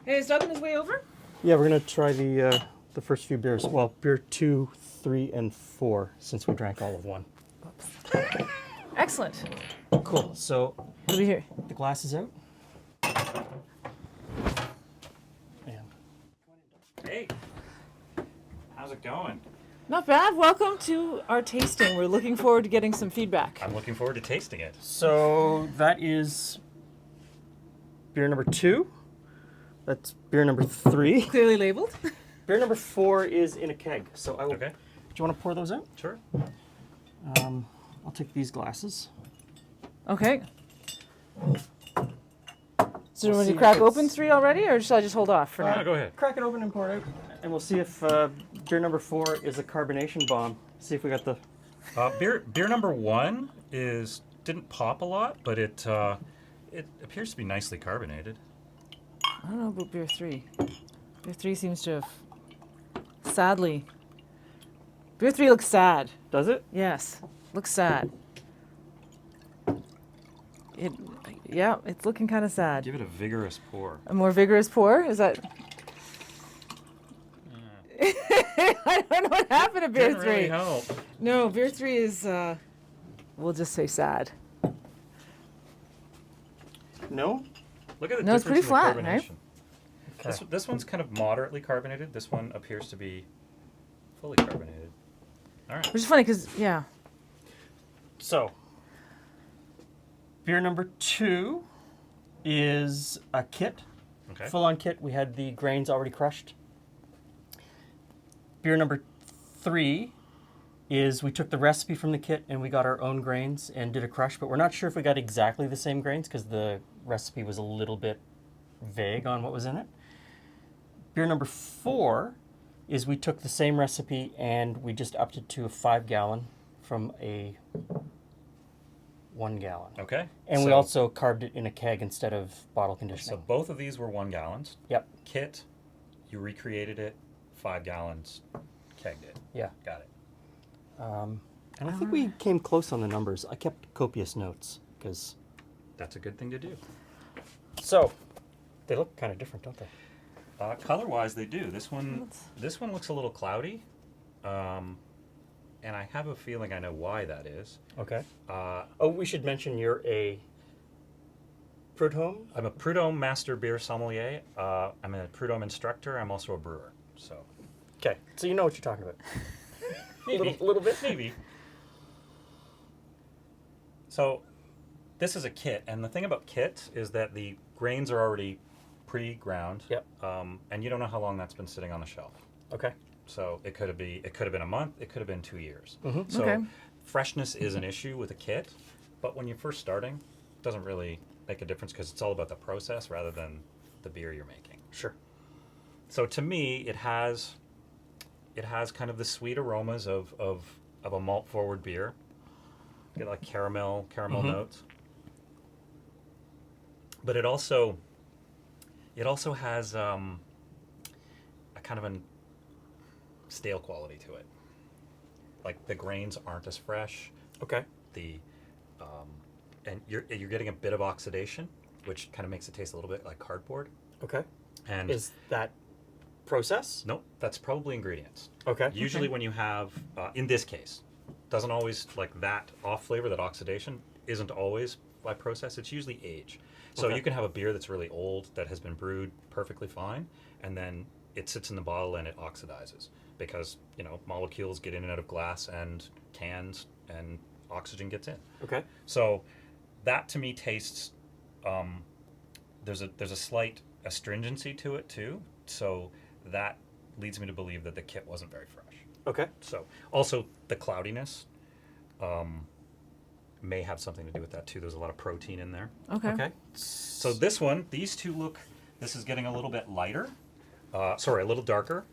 Hey, is Doug on his way over? Yeah, we're gonna try the first few beers. Well, beer 2, 3, and 4, since we drank all of 1. Excellent. Cool. So What do we hear? the glass is out. And Hey, how's it going? Not bad. Welcome to our tasting. We're looking forward to getting some feedback. I'm looking forward to tasting it. so that is beer number 2. That's beer number 3. Clearly labeled. Beer number 4 is in a keg. So I will. Okay, Do you want to pour those out? sure. I'll take these glasses. Okay. So do you We'll want see to crack if it's- open 3 already, or shall I just hold off for now? Go ahead. Crack it open and pour it out, and we'll see if beer number 4 is a carbonation bomb. See if we got the. Beer number 1 didn't pop a lot, but it appears to be nicely carbonated. I don't know about beer 3. Beer 3 seems to have sadly. Beer 3 looks sad. Does it? Yes, looks sad. Yeah, it's looking kind of sad. Give it a vigorous pour. A more vigorous pour? Is that? I don't know what happened to beer Didn't 3. really help. No, beer 3 is, we'll just say sad. No. Look at the No, it's difference pretty in the flat, right? carbonation. This one's kind of moderately carbonated. This one appears to be fully carbonated. All right. Which is funny because, yeah. So, beer number 2 is a kit. Okay. Full-on kit. We had the grains already crushed. Beer number 3 is we took the recipe from the kit and we got our own grains and did a crush, but we're not sure if we got exactly the same grains because the recipe was a little bit vague on what was in it. Beer number 4 is we took the same recipe and we just upped it to a 5-gallon from a 1 gallon. Okay. And we So- also carved it in a keg instead of bottle So conditioning. both of these were 1 gallons. Yep. Kit, you recreated it, 5 gallons, kegged it. Yeah. Got it. And I think we came close on the numbers. I kept copious notes because. That's a good thing to do. So, they look kind of different, don't they? Color-wise, they do. This one looks a little cloudy, and I have a feeling I know why that is. Okay. Oh, we should mention you're a Prud'homme? I'm a Prud'homme Master Beer Sommelier. I'm a Prud'homme instructor. I'm also a brewer. So Okay, so you know what you're talking about. maybe little bit? maybe. So this is a kit, and the thing about kit is that the grains are already pre-ground. Yep. And you don't know how long that's been sitting on the shelf. Okay. So it could have been a month. It could have been 2 years. Mhm. So Okay. freshness is an issue with a kit, but when you're first starting, it doesn't really make a difference because it's all about the process rather than the beer you're making. Sure. So to me, it has kind of the sweet aromas of a malt forward beer. You get like caramel notes, but it also has a kind of a stale quality to it. Like the grains aren't as fresh. Okay. And you're getting a bit of oxidation, which kind of makes it taste a little bit like cardboard. Okay. And Is that process? nope, that's probably ingredients. Okay. Usually when you have, in this case, doesn't always, like that off flavor, that oxidation, isn't always by process. It's usually age. So Okay. you can have a beer that's really old that has been brewed perfectly fine, and then it sits in the bottle and it oxidizes because, molecules get in and out of glass and cans and oxygen gets in. Okay. So that to me tastes, there's a slight astringency to it too. So that leads me to believe that the kit wasn't very fresh. Okay. So also the cloudiness may have something to do with that too. There's a lot of protein in there. Okay. Okay. So this is getting a little bit lighter. A little darker.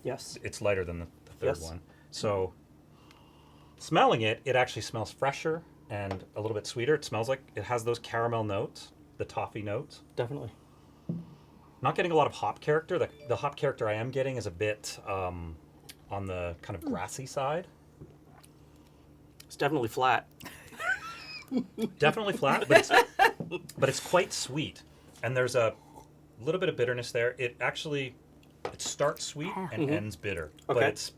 Yes. It's lighter than the third Yes. one. So smelling it actually smells fresher and a little bit sweeter. It smells like it has those caramel notes, the toffee notes. Definitely. Not getting a lot of hop character. The hop character I am getting is a bit on the kind of grassy side. It's definitely flat. Definitely flat, but it's quite sweet. And there's little bit of bitterness there. It starts sweet and ends bitter, but Okay. it's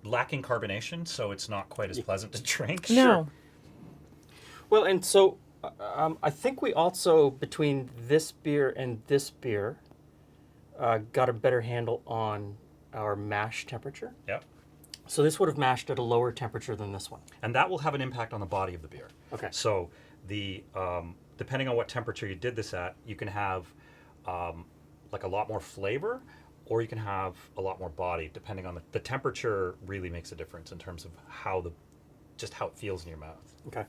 lacking carbonation, so it's not quite as pleasant to drink. No. Well, and so I think we also, between this beer and this beer, got a better handle on our mash temperature. Yep. So this would have mashed at a lower temperature than this one. And that will have an impact on the body of the beer. Okay. So the depending on what temperature you did this at, you can have like a lot more flavor, or you can have a lot more body, depending on the temperature. Really makes a difference in terms of how it feels in your mouth. Okay.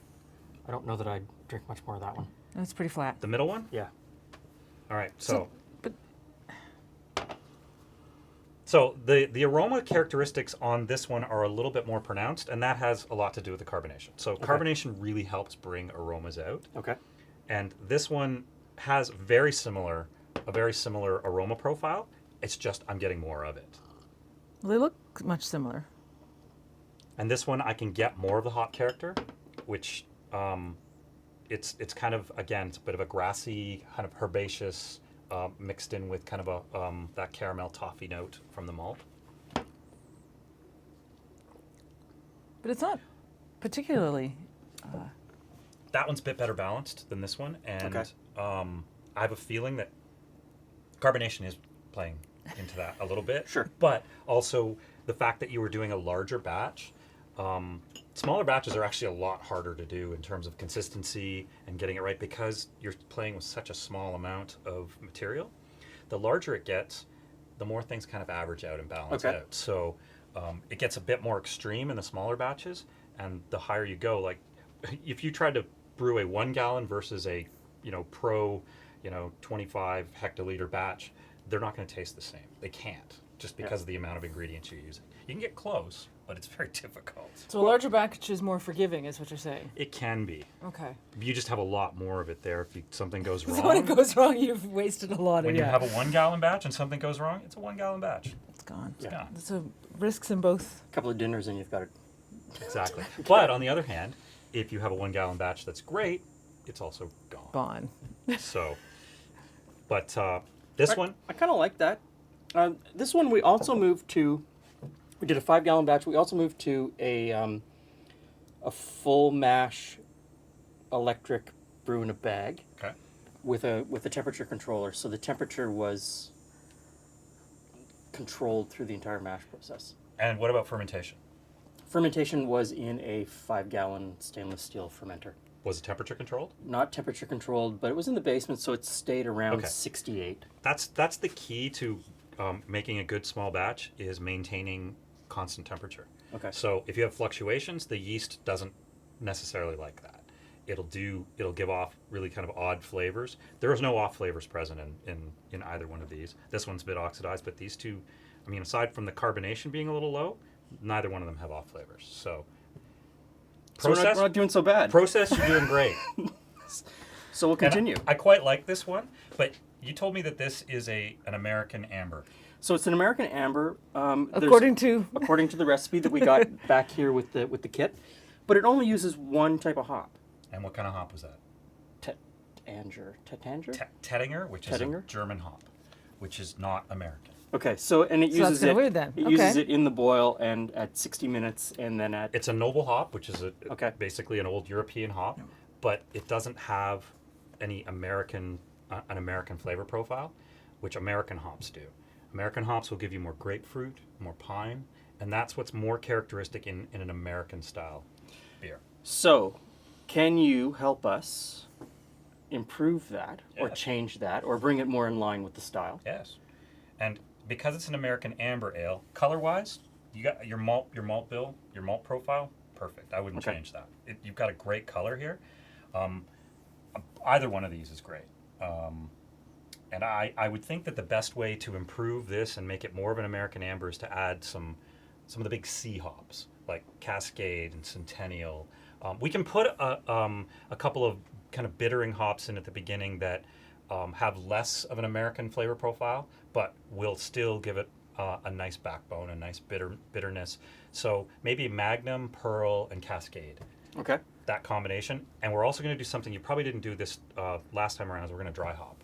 I don't know that I'd drink much more of that one. That's pretty flat. The middle one. Yeah. All right. But So the aroma characteristics on this one are a little bit more pronounced, and that has a lot to do with the carbonation. So carbonation really helps bring aromas out. Okay. And this one has a very similar aroma profile. It's just I'm getting more of it. well, they look much similar. And this one I can get more of the hop character, which it's kind of, again, it's a bit of a grassy, kind of herbaceous, mixed in with kind of a that caramel toffee note from the malt. But it's not particularly. That one's a bit better balanced than this one, and Okay. I have a feeling that carbonation is playing into that a little bit. Sure. But also the fact that you were doing a larger batch. Smaller batches are actually a lot harder to do in terms of consistency and getting it right, because you're playing with such a small amount of material. The larger it gets, the more things kind of average out and balance Okay. out. So it gets a bit more extreme in the smaller batches, and the higher you go, like if you tried to brew a 1 gallon versus a pro 25 hectoliter batch, they're not going to taste the same. They can't, just because of the amount of ingredients you're using. You can get close, but it's very difficult. So a larger batch is more forgiving, is what you're saying. It can be. Okay. You just have a lot more of it there if something goes wrong. So when it goes wrong, you've wasted a lot of When you have a 1 gallon batch and something goes wrong, it's a 1 gallon batch. It's gone. It's gone. So risks in both. A couple of dinners and you've got it. Exactly. But on the other hand, if you have a 1 gallon batch that's great, it's also gone. Gone. So, but this one, I kind of like that. This one we also moved to. We did a 5 gallon batch. We also moved to a full mash electric brew in a bag okay. with a temperature controller. So the temperature was controlled through the entire mash process. And what about fermentation? Fermentation was in a 5 gallon stainless steel fermenter. Was it temperature controlled? Not temperature controlled, but it was in the basement, so it stayed around Okay. 68. That's the key to making a good small batch, is maintaining constant temperature. Okay. So if you have fluctuations, the yeast doesn't necessarily like that. It'll give off really kind of odd flavors. There is no off flavors present in either one of these. This one's a bit oxidized, but these two, I mean, aside from the carbonation being a little low, neither one of them have off flavors. So So we're not doing so bad. process, you're doing great. So we'll And continue. I quite like this one, but you told me that this is an American amber. So it's an American amber. According to according to the recipe that we got back here with the kit, but it only uses one type of hop. And what kind of hop was that? Tettinger? Tettinger, which is Tettinger? a German hop, which is not American. Okay, so and it So that's uses kinda it. weird then. It uses Okay. it in the boil and at 60 minutes, and then at It's a noble hop, which is Okay. basically an old European hop, but it doesn't have any an American flavor profile, which American hops do. American hops will give you more grapefruit, more pine, and that's what's more characteristic in an American style beer. So, can you help us improve that, or Yes. change that, or bring it more in line with the style? Yes, and because it's an American amber ale, color-wise, you got your malt bill, your malt profile, perfect. I wouldn't Okay. change that. You've got a great color here. Either one of these is great. And I would think that the best way to improve this and make it more of an American amber is to add some of the big C hops, like Cascade and Centennial. We can put a couple of kind of bittering hops in at the beginning that have less of an American flavor profile, but will still give it a nice backbone, a nice bitterness. So maybe Magnum, Pearl, and Cascade. Okay. That combination. And we're also going to do something you probably didn't do this last time around, is we're going to dry hop.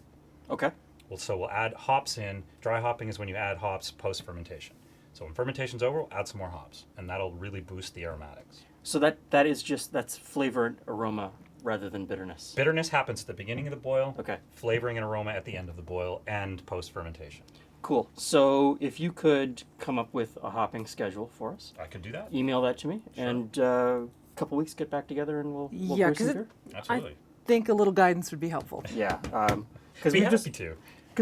Okay. So we'll add hops in. Dry hopping is when you add hops post fermentation. So when fermentation's over, we'll add some more hops, and that'll really boost the aromatics. So that's flavor and aroma rather than bitterness. Bitterness happens at the beginning of the boil. Okay. Flavoring and aroma at the end of the boil and post fermentation. Cool. So if you could come up with a hopping schedule for us, I could do that. email that to me, Sure. and a couple weeks get back together and we'll Yeah, brew some 'cause beer. Absolutely. Think a little guidance would be helpful. Yeah, because Be we've happy just to.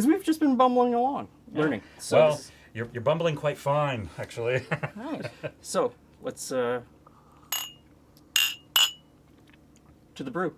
we've just been bumbling along, learning. So Well, this is- you're bumbling quite fine, actually. Right. so let's to the brew.